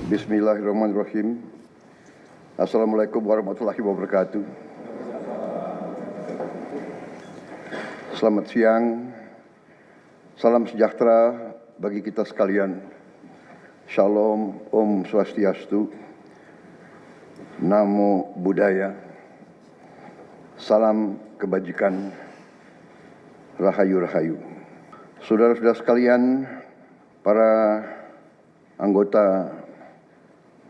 Bismillahirrahmanirrahim. Assalamualaikum warahmatullahi wabarakatuh. Selamat siang. Salam sejahtera bagi kita sekalian. Shalom, Om Swastiastu, Namo Buddhaya, salam kebajikan, rahayu-rahayu. Saudara-saudara sekalian, para anggota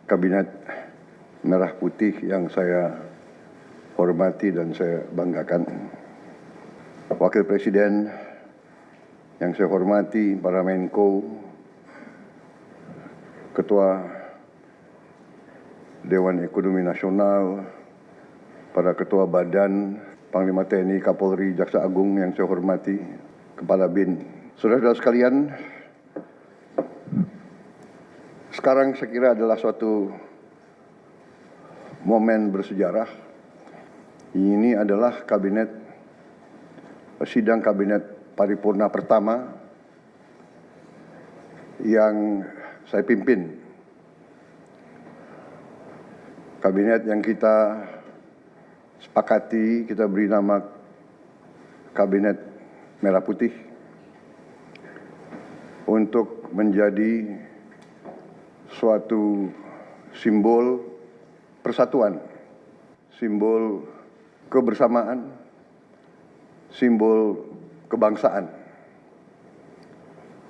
Kabinet Merah Putih yang saya hormati dan saya banggakan, Wakil Presiden yang saya hormati, para Menko, Ketua Dewan Ekonomi Nasional, para Ketua Badan, Panglima TNI, Kapolri, Jaksa Agung yang saya hormati, Kepala BIN. Saudara-saudara sekalian, sekarang saya kira adalah suatu momen bersejarah. Ini adalah sidang kabinet paripurna pertama yang saya pimpin. Kabinet yang kita sepakati, kita beri nama Kabinet Merah Putih untuk menjadi suatu simbol persatuan, simbol kebersamaan, simbol kebangsaan.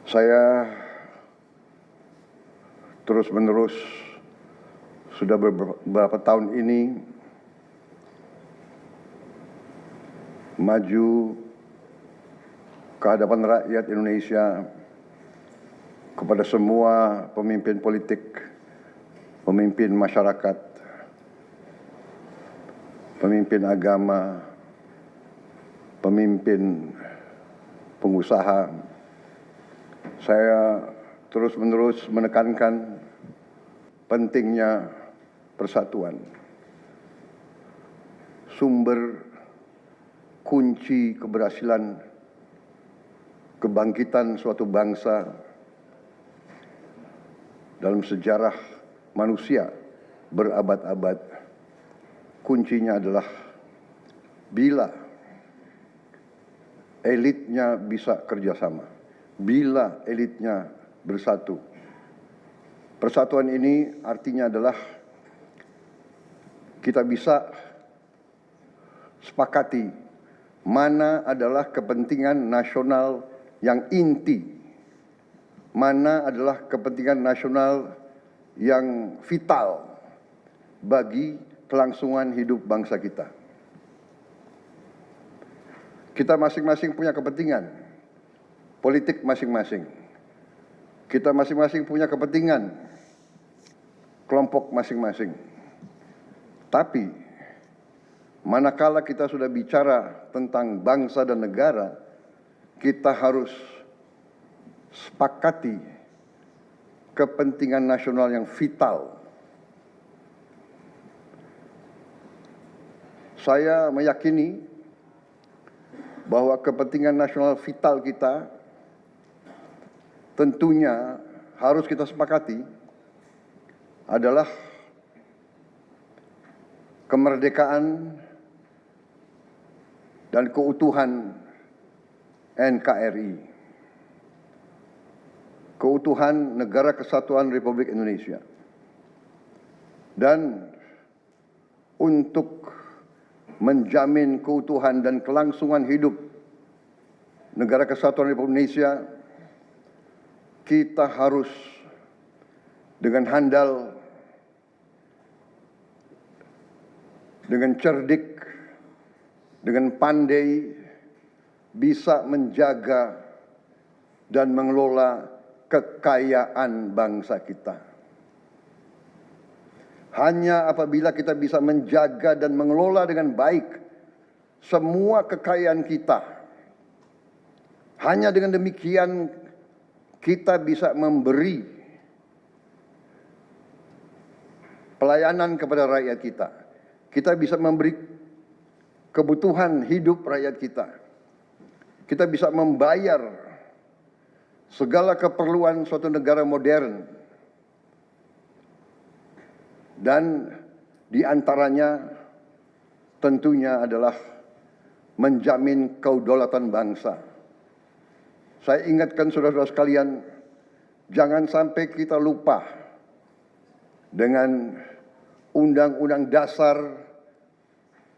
Saya terus-menerus sudah beberapa tahun ini maju ke hadapan rakyat Indonesia, kepada semua pemimpin politik, pemimpin masyarakat, pemimpin agama, pemimpin pengusaha. Saya terus-menerus menekankan pentingnya persatuan. Sumber kunci keberhasilan kebangkitan suatu bangsa dalam sejarah manusia berabad-abad, kuncinya adalah bila elitnya bisa kerjasama, bila elitnya bersatu. Persatuan ini artinya adalah kita bisa sepakati mana adalah kepentingan nasional yang inti, mana adalah kepentingan nasional yang vital bagi kelangsungan hidup bangsa kita. Kita masing-masing punya kepentingan politik masing-masing. Kita masing-masing punya kepentingan kelompok masing-masing. Tapi manakala kita sudah bicara tentang bangsa dan negara, kita harus sepakati kepentingan nasional yang vital. Saya meyakini bahwa kepentingan nasional vital kita tentunya harus kita sepakati adalah kemerdekaan dan keutuhan NKRI. Keutuhan Negara Kesatuan Republik Indonesia. Dan untuk menjamin keutuhan dan kelangsungan hidup Negara Kesatuan Republik Indonesia, kita harus dengan handal, dengan cerdik, dengan pandai bisa menjaga dan mengelola kekayaan bangsa kita. Hanya apabila kita bisa menjaga dan mengelola dengan baik semua kekayaan kita, hanya dengan demikian kita bisa memberi pelayanan kepada rakyat kita. Kita bisa memberi kebutuhan hidup rakyat kita. Kita bisa membayar segala keperluan suatu negara modern. Dan di antaranya tentunya adalah menjamin kedaulatan bangsa. Saya ingatkan saudara-saudara sekalian, jangan sampai kita lupa dengan Undang-Undang Dasar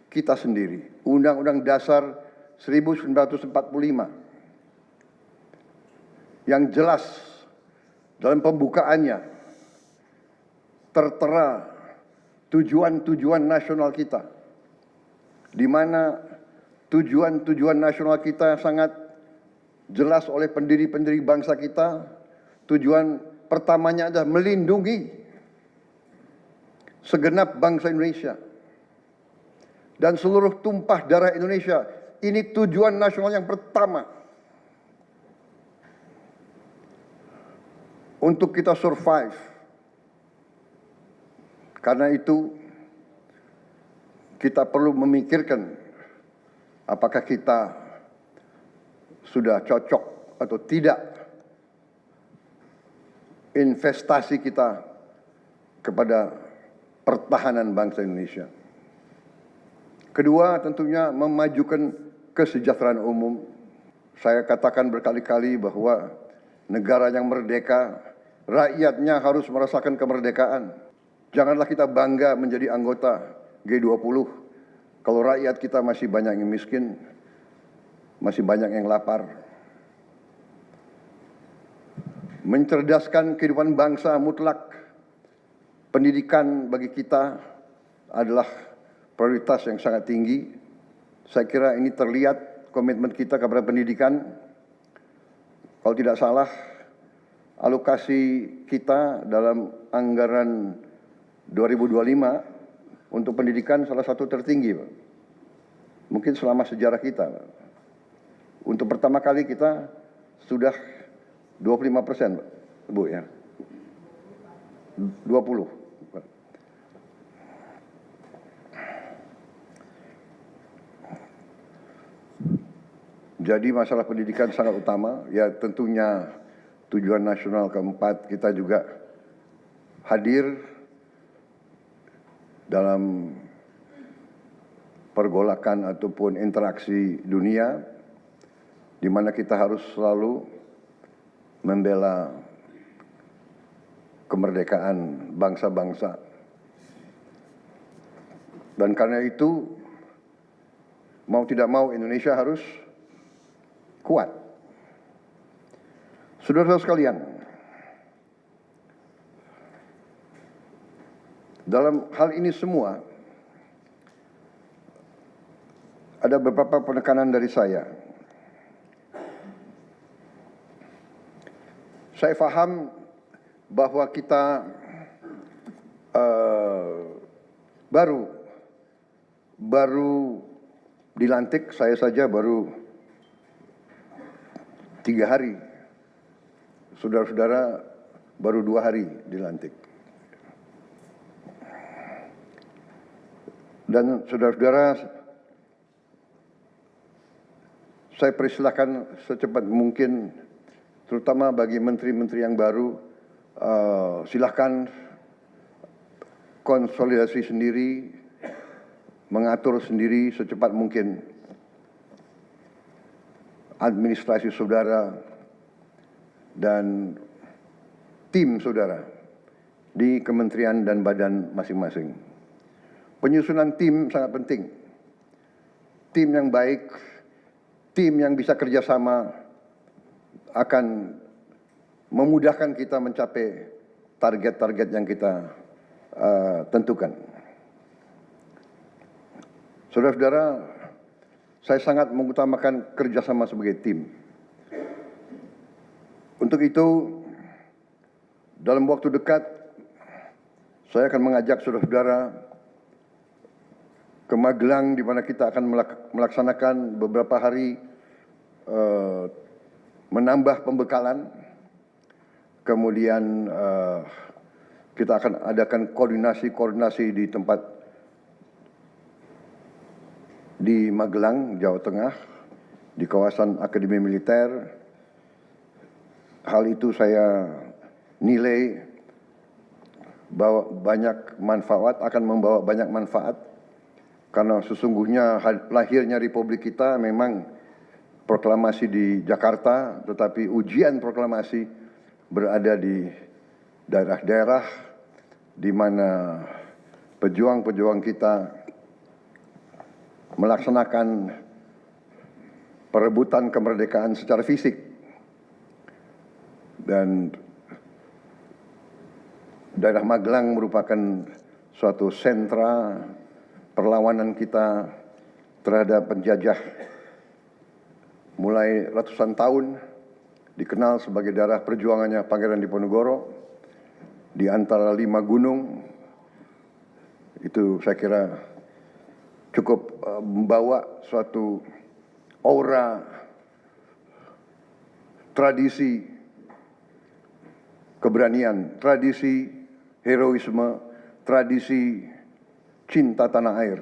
kita sendiri, Undang-Undang Dasar 1945, yang jelas dalam pembukaannya tertera tujuan-tujuan nasional kita, di mana tujuan-tujuan nasional kita sangat jelas oleh pendiri-pendiri bangsa kita. Tujuan pertamanya adalah melindungi segenap bangsa Indonesia dan seluruh tumpah darah Indonesia. Ini tujuan nasional yang pertama untuk kita survive. Karena itu kita perlu memikirkan apakah kita sudah cocok atau tidak investasi kita kepada pertahanan bangsa Indonesia. Kedua, tentunya memajukan kesejahteraan umum. Saya katakan berkali-kali bahwa negara yang merdeka, rakyatnya harus merasakan kemerdekaan. Janganlah kita bangga menjadi anggota G20 kalau rakyat kita masih banyak yang miskin, masih banyak yang lapar. Mencerdaskan kehidupan bangsa mutlak. Pendidikan bagi kita adalah prioritas yang sangat tinggi. Saya kira ini terlihat komitmen kita kepada pendidikan. Kalau tidak salah, alokasi kita dalam anggaran 2025 untuk pendidikan salah satu tertinggi, Pak. Mungkin selama sejarah kita, Pak. Untuk pertama kali kita sudah 25%, Pak. Bu ya. 20. Pak. Jadi masalah pendidikan sangat utama. Ya tentunya tujuan nasional keempat kita juga hadir dalam pergolakan ataupun interaksi dunia, di mana kita harus selalu membela kemerdekaan bangsa-bangsa. Dan karena itu, mau tidak mau Indonesia harus kuat. Saudara-saudara sekalian, dalam hal ini semua, ada beberapa penekanan dari saya. Saya paham bahwa kita baru dilantik, saya saja baru 3 hari. Saudara-saudara baru 2 hari dilantik. Dan saudara-saudara, saya persilahkan secepat mungkin, terutama bagi menteri-menteri yang baru, silahkan konsolidasi sendiri, mengatur sendiri secepat mungkin administrasi saudara dan tim saudara di kementerian dan badan masing-masing. Penyusunan tim sangat penting. Tim yang baik, tim yang bisa kerjasama akan memudahkan kita mencapai target-target yang kita tentukan. Saudara-saudara, saya sangat mengutamakan kerjasama sebagai tim. Untuk itu, dalam waktu dekat, saya akan mengajak saudara-saudara ke Magelang, di mana kita akan melaksanakan beberapa hari menambah pembekalan. Kemudian kita akan adakan koordinasi di tempat di Magelang, Jawa Tengah, di kawasan Akademi Militer. Hal itu saya nilai bahwa akan membawa banyak manfaat, karena sesungguhnya lahirnya Republik kita memang proklamasi di Jakarta, tetapi ujian proklamasi berada di daerah-daerah di mana pejuang-pejuang kita melaksanakan perebutan kemerdekaan secara fisik. Dan daerah Magelang merupakan suatu sentra perlawanan kita terhadap penjajah mulai ratusan tahun, dikenal sebagai daerah perjuangannya Pangeran Diponegoro. Di antara 5 gunung, itu saya kira cukup membawa suatu aura tradisi keberanian, tradisi heroisme, tradisi cinta tanah air.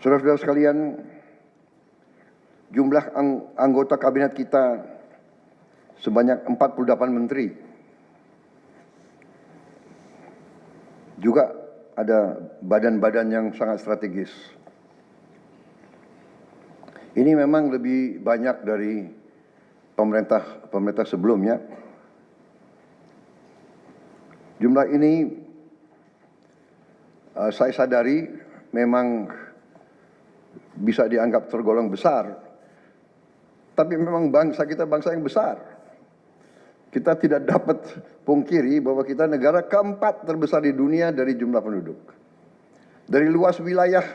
Saudara-saudara sekalian, jumlah anggota kabinet kita sebanyak 48 menteri. Juga ada badan-badan yang sangat strategis. Ini memang lebih banyak dari pemerintah sebelumnya. Jumlah ini saya sadari memang bisa dianggap tergolong besar, tapi memang bangsa kita bangsa yang besar. Kita tidak dapat pungkiri bahwa kita negara keempat terbesar di dunia dari jumlah penduduk. Dari luas wilayah,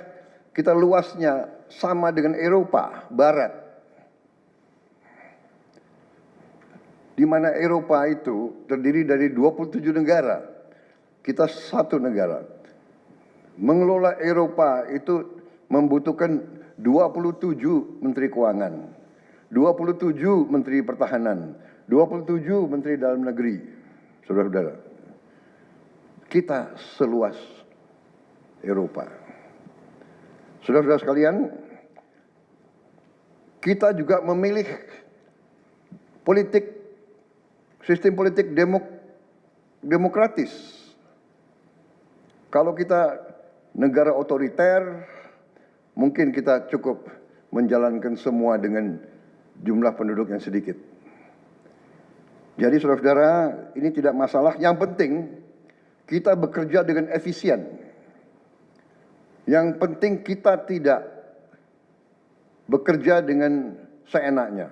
kita luasnya sama dengan Eropa Barat. Di mana Eropa itu terdiri dari 27 negara. Kita satu negara. Mengelola Eropa itu membutuhkan 27 menteri keuangan, 27 menteri pertahanan, 27 menteri dalam negeri. Saudara-saudara, kita seluas Eropa. Saudara-saudara sekalian, kita juga memilih sistem politik demokratis. Kalau kita negara otoriter, mungkin kita cukup menjalankan semua dengan jumlah penduduk yang sedikit. Jadi saudara-saudara, ini tidak masalah. Yang penting kita bekerja dengan efisien. Yang penting kita tidak bekerja dengan seenaknya.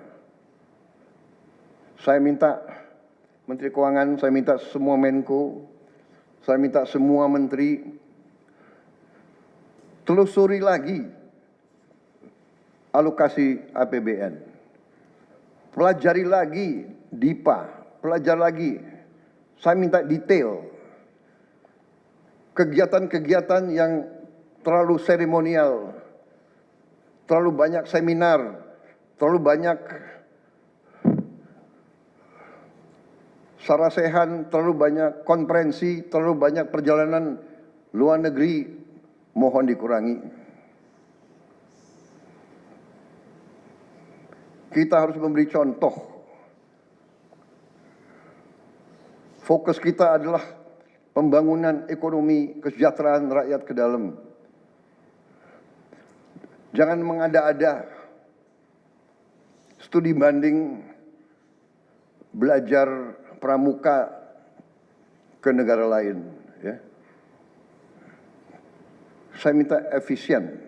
Saya minta Menteri Keuangan, saya minta semua Menko, saya minta semua menteri telusuri lagi alokasi APBN. Pelajari lagi DIPA, pelajari lagi. Saya minta detail. Kegiatan-kegiatan yang terlalu seremonial, terlalu banyak seminar, terlalu banyak sarasehan, terlalu banyak konferensi, terlalu banyak perjalanan luar negeri, mohon dikurangi. Kita harus memberi contoh. Fokus kita adalah pembangunan ekonomi, kesejahteraan rakyat ke dalam. Jangan mengada-ada. Studi banding, belajar pramuka ke negara lain. Ya. Saya minta efisien.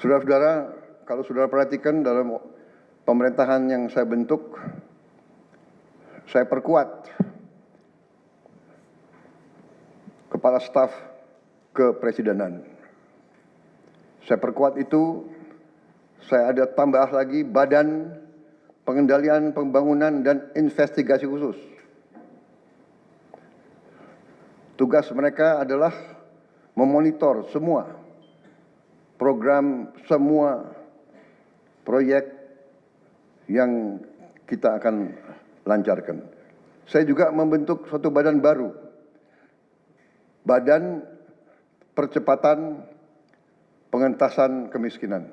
Saudara-saudara, kalau saudara perhatikan dalam pemerintahan yang saya bentuk, saya perkuat kepala staf kepresidenan. Saya perkuat itu, saya ada tambah lagi badan pengendalian pembangunan dan investigasi khusus. Tugas mereka adalah memonitor semua program, semua proyek yang kita akan lancarkan. Saya juga membentuk suatu badan baru, Badan Percepatan Pengentasan Kemiskinan.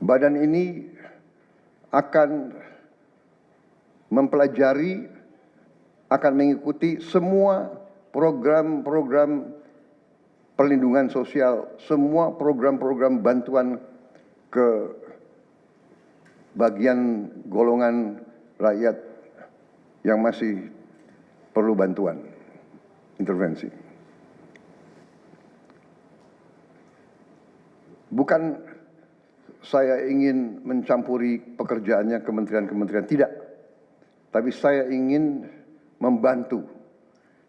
Badan ini akan mempelajari, akan mengikuti semua program-program perlindungan sosial, semua program-program bantuan ke bagian golongan rakyat yang masih perlu bantuan, intervensi. Bukan saya ingin mencampuri pekerjaannya kementerian-kementerian, tidak. Tapi saya ingin membantu.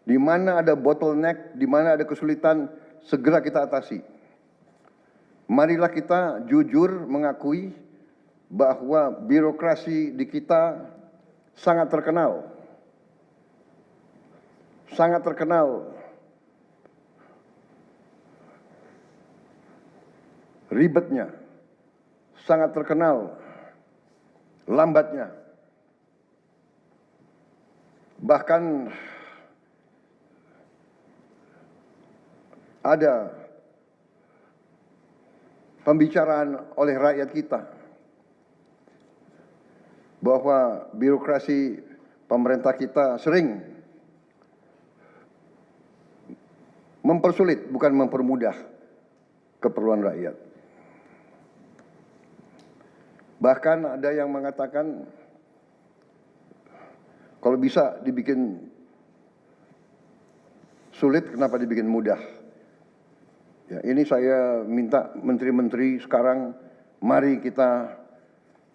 Di mana ada bottleneck, di mana ada kesulitan, segera kita atasi. Marilah kita jujur mengakui bahwa birokrasi di kita sangat terkenal. Sangat terkenal ribetnya, sangat terkenal lambatnya. Bahkan ada pembicaraan oleh rakyat kita bahwa birokrasi pemerintah kita sering mempersulit, bukan mempermudah keperluan rakyat. Bahkan ada yang mengatakan kalau bisa dibikin sulit, kenapa dibikin mudah? Ya, ini saya minta menteri-menteri sekarang, mari kita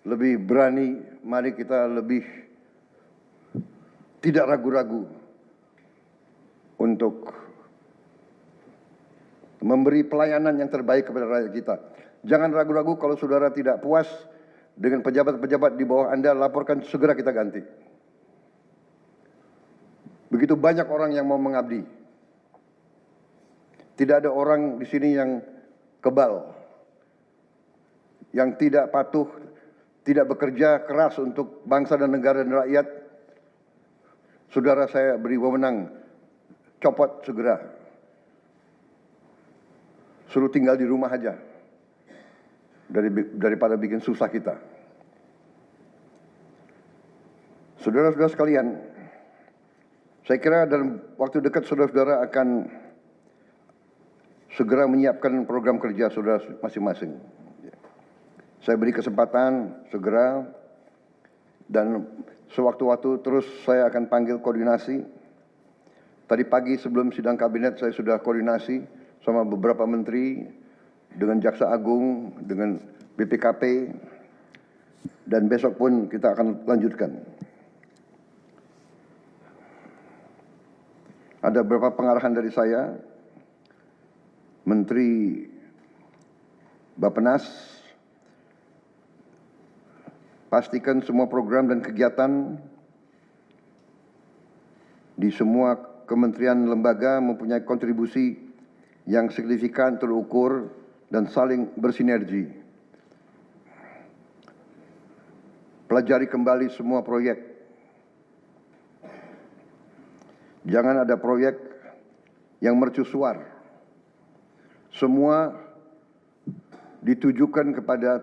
lebih berani, mari kita lebih tidak ragu-ragu untuk memberi pelayanan yang terbaik kepada rakyat kita. Jangan ragu-ragu kalau saudara tidak puas dengan pejabat-pejabat di bawah Anda, laporkan, segera kita ganti. Begitu banyak orang yang mau mengabdi. Tidak ada orang di sini yang kebal, yang tidak patuh, tidak bekerja keras untuk bangsa dan negara dan rakyat. Saudara saya beri wewenang, copot segera. Suruh tinggal di rumah aja, daripada bikin susah kita. Saudara-saudara sekalian, saya kira dalam waktu dekat saudara-saudara akan segera menyiapkan program kerja saudara masing-masing. Saya beri kesempatan segera, dan sewaktu-waktu terus saya akan panggil koordinasi. Tadi pagi sebelum sidang kabinet saya sudah koordinasi sama beberapa menteri, dengan Jaksa Agung, dengan BPKP, dan besok pun kita akan lanjutkan. Ada beberapa pengarahan dari saya, Menteri Bappenas, pastikan semua program dan kegiatan di semua kementerian lembaga mempunyai kontribusi yang signifikan, terukur, dan saling bersinergi. Pelajari kembali semua proyek. Jangan ada proyek yang mercusuar. Semua ditujukan kepada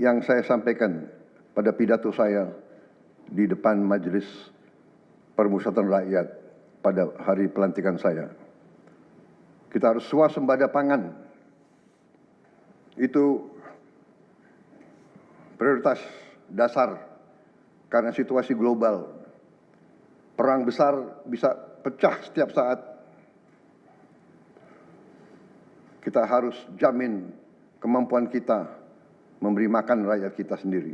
yang saya sampaikan pada pidato saya di depan Majelis Permusyawaratan Rakyat pada hari pelantikan saya. Kita harus swasembada pangan. Itu prioritas dasar karena situasi global. Perang besar bisa pecah setiap saat. Kita harus jamin kemampuan kita memberi makan rakyat kita sendiri.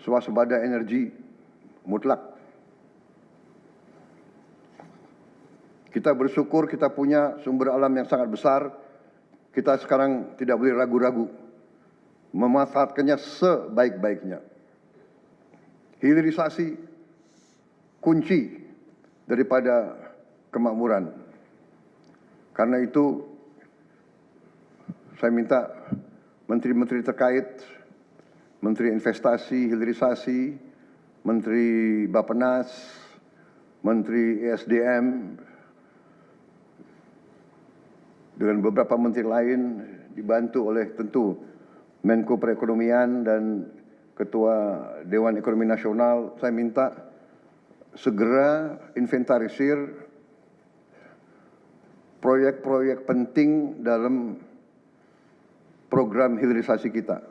Swasembada energi mutlak. Kita bersyukur kita punya sumber alam yang sangat besar, Kita sekarang tidak boleh ragu-ragu memanfaatkannya sebaik-baiknya. Hilirisasi kunci daripada kemakmuran. Karena itu saya minta menteri-menteri terkait, Menteri Investasi, Hilirisasi, Menteri Bappenas, Menteri ESDM, dengan beberapa menteri lain dibantu oleh tentu Menko Perekonomian dan Ketua Dewan Ekonomi Nasional, saya minta segera inventarisir proyek-proyek penting dalam program hilirisasi kita.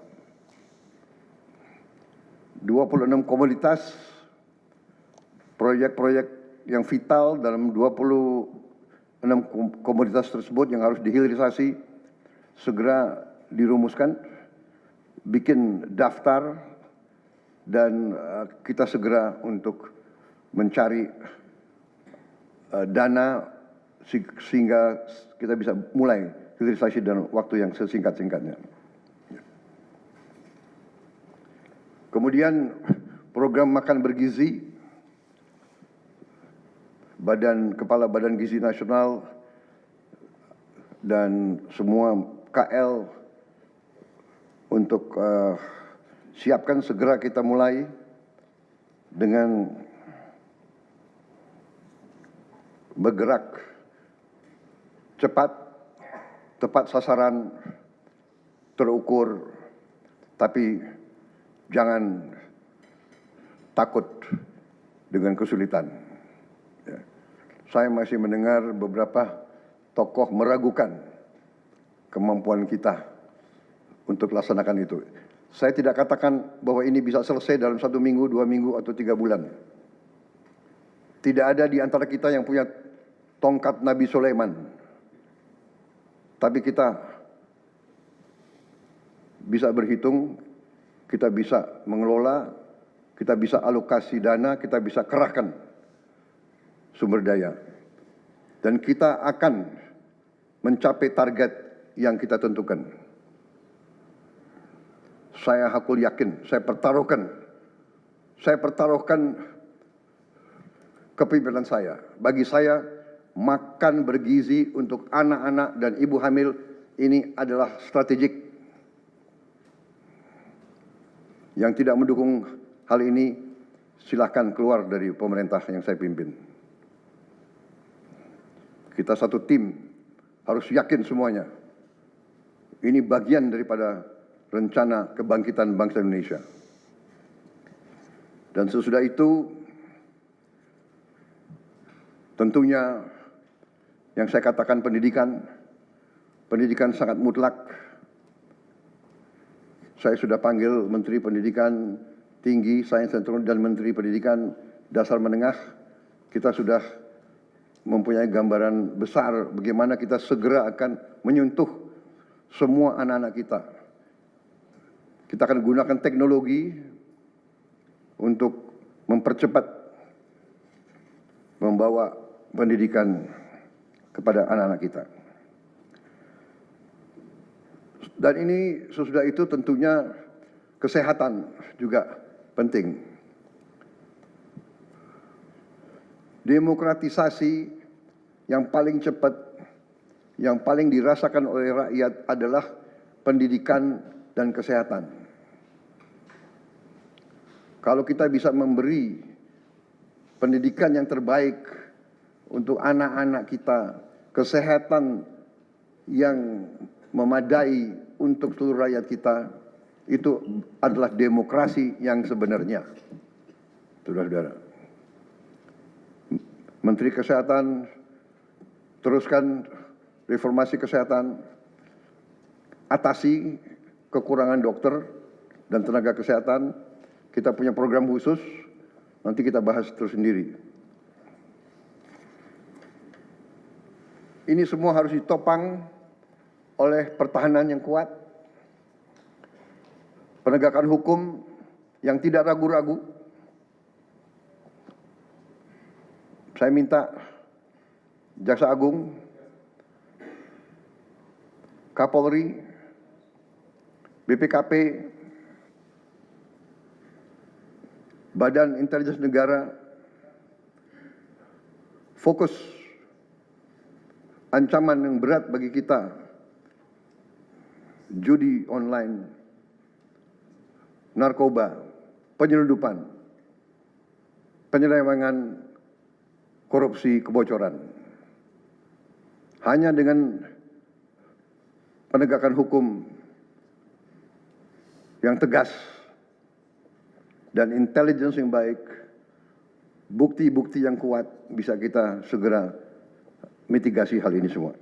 26 komoditas, proyek-proyek yang vital dalam 26 komoditas tersebut yang harus dihilirisasi segera dirumuskan, bikin daftar, dan kita segera untuk mencari dana sehingga kita bisa mulai hilirisasi dalam waktu yang sesingkat-singkatnya. Kemudian program makan bergizi, Kepala Badan Gizi Nasional dan semua KL untuk siapkan segera kita mulai dengan bergerak cepat, tepat sasaran, terukur, tapi jangan takut dengan kesulitan. Ya. Saya masih mendengar beberapa tokoh meragukan kemampuan kita untuk laksanakan itu. Saya tidak katakan bahwa ini bisa selesai dalam 1 minggu, 2 minggu, atau 3 bulan. Tidak ada di antara kita yang punya tongkat Nabi Sulaiman. Tapi kita bisa berhitung, kita bisa mengelola, kita bisa alokasi dana, kita bisa kerahkan sumber daya. Dan kita akan mencapai target yang kita tentukan. Saya hakul yakin, saya pertaruhkan kepemimpinan saya. Bagi saya, makan bergizi untuk anak-anak dan ibu hamil ini adalah strategik. Yang tidak mendukung hal ini, silakan keluar dari pemerintah yang saya pimpin. Kita satu tim, harus yakin semuanya. Ini bagian daripada rencana kebangkitan bangsa Indonesia. Dan sesudah itu, tentunya yang saya katakan pendidikan sangat mutlak. Saya sudah panggil Menteri Pendidikan Tinggi, Sains dan Teknologi dan Menteri Pendidikan Dasar Menengah. Kita sudah mempunyai gambaran besar bagaimana kita segera akan menyentuh semua anak-anak kita. Kita akan gunakan teknologi untuk mempercepat membawa pendidikan kepada anak-anak kita. Dan ini sesudah itu tentunya kesehatan juga penting. Demokratisasi yang paling cepat, yang paling dirasakan oleh rakyat adalah pendidikan dan kesehatan. Kalau kita bisa memberi pendidikan yang terbaik untuk anak-anak kita, kesehatan yang memadai untuk seluruh rakyat kita, itu adalah demokrasi yang sebenarnya. Saudara-saudara, Menteri Kesehatan teruskan reformasi kesehatan, atasi kekurangan dokter dan tenaga kesehatan. Kita punya program khusus, nanti kita bahas tersendiri. Ini semua harus ditopang oleh pertahanan yang kuat, penegakan hukum yang tidak ragu-ragu. Saya minta Jaksa Agung, Kapolri, BPKP, Badan Intelijen Negara, fokus ancaman yang berat bagi kita, judi online, narkoba, penyelundupan, penyelewengan, korupsi, kebocoran. Hanya dengan penegakan hukum yang tegas dan intelligence yang baik, bukti-bukti yang kuat bisa kita segera mitigasi hal ini semua.